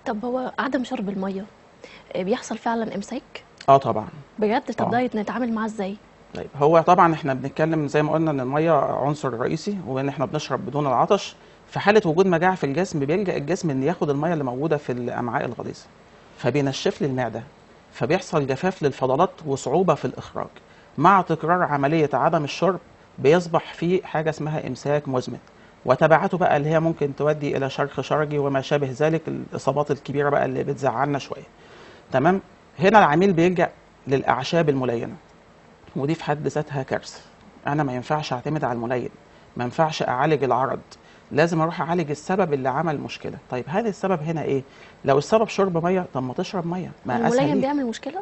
طب هو عدم شرب الميه بيحصل فعلا امساك؟ طبعا. بجد؟ طب اه ده نتعامل معاه ازاي؟ طيب، هو طبعا احنا بنتكلم زي ما قلنا ان الميه عنصر رئيسي، وان احنا بنشرب بدون العطش. في حاله وجود مجاعه في الجسم بيلجأ الجسم ان ياخد الميه اللي موجوده في الامعاء الغليظه، فبينشف لي المعده، فبيحصل جفاف للفضلات وصعوبه في الاخراج. مع تكرار عمليه عدم الشرب بيصبح في حاجه اسمها امساك مزمن، وتبعاته بقى اللي هي ممكن تؤدي الى شرخ شرجي وما شابه ذلك، الاصابات الكبيره بقى اللي بتزعلنا شويه. تمام. هنا العميل بيلجأ للاعشاب الملينه، ودي في حد ذاتها كارثه. انا ما ينفعش اعتمد على الملين، ما ينفعش اعالج العرض، لازم اروح اعالج السبب اللي عمل مشكله. طيب هذا السبب هنا ايه؟ لو السبب شرب ميه، طب ما تشرب ميه، هو ما اسهل الملين ليك. بيعمل مشكله؟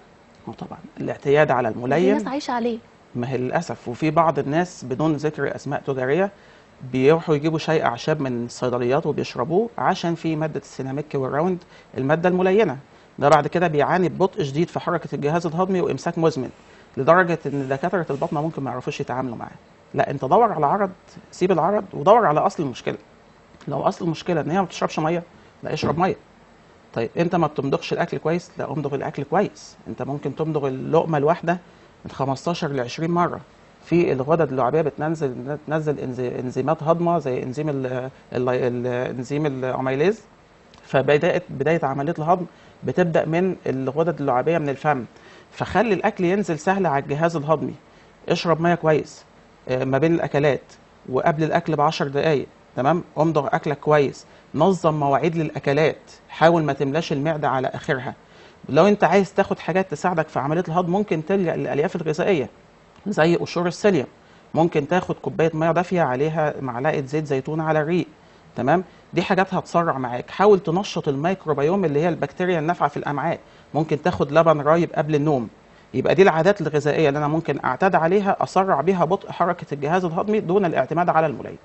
طبعا الاعتياد على ده في ناس الملين. عايشه عليه. ما هي للاسف، وفي بعض الناس بدون ذكر اسماء تجاريه بيروحوا يجيبوا شاي اعشاب من الصيدليات وبيشربوه عشان في ماده السيناميك والراوند، الماده الملينه. ده بعد كده بيعاني ببطء شديد في حركه الجهاز الهضمي وامساك مزمن، لدرجه ان دكاتره البطنه ممكن ما يعرفوش يتعاملوا معاه. لا، انت دور على عرض، سيب العرض ودور على اصل المشكله. لو اصل المشكله ان هي ما بتشربش ميه، لا اشرب ميه. طيب انت ما بتمضغش الاكل كويس، لا امضغ الاكل كويس. انت ممكن تمضغ اللقمه الواحده من 15 ل 20 مره. في الغدد اللعابيه بتنزل انزيمات هضمه زي انزيم الاميليز. فبدايه عمليه الهضم بتبدا من الغدد اللعابيه من الفم، فخلي الاكل ينزل سهل على الجهاز الهضمي. اشرب ميه كويس ما بين الاكلات وقبل الاكل ب10 دقائق. تمام. امضغ اكلك كويس، نظم مواعيد للاكلات، حاول ما تملاش المعده على اخرها. لو انت عايز تاخد حاجات تساعدك في عمليه الهضم ممكن تلجا للالياف الغذائيه زي قشور السيليوم. ممكن تاخد كوبايه ميه دافيه عليها معلقه زيت زيتون على الريق. تمام. دي حاجات هتسرع معاك. حاول تنشط الميكروبيوم اللي هي البكتيريا النافعه في الامعاء. ممكن تاخد لبن رايب قبل النوم. يبقى دي العادات الغذائيه اللي انا ممكن اعتاد عليها اسرع بيها بطء حركه الجهاز الهضمي دون الاعتماد على الملين.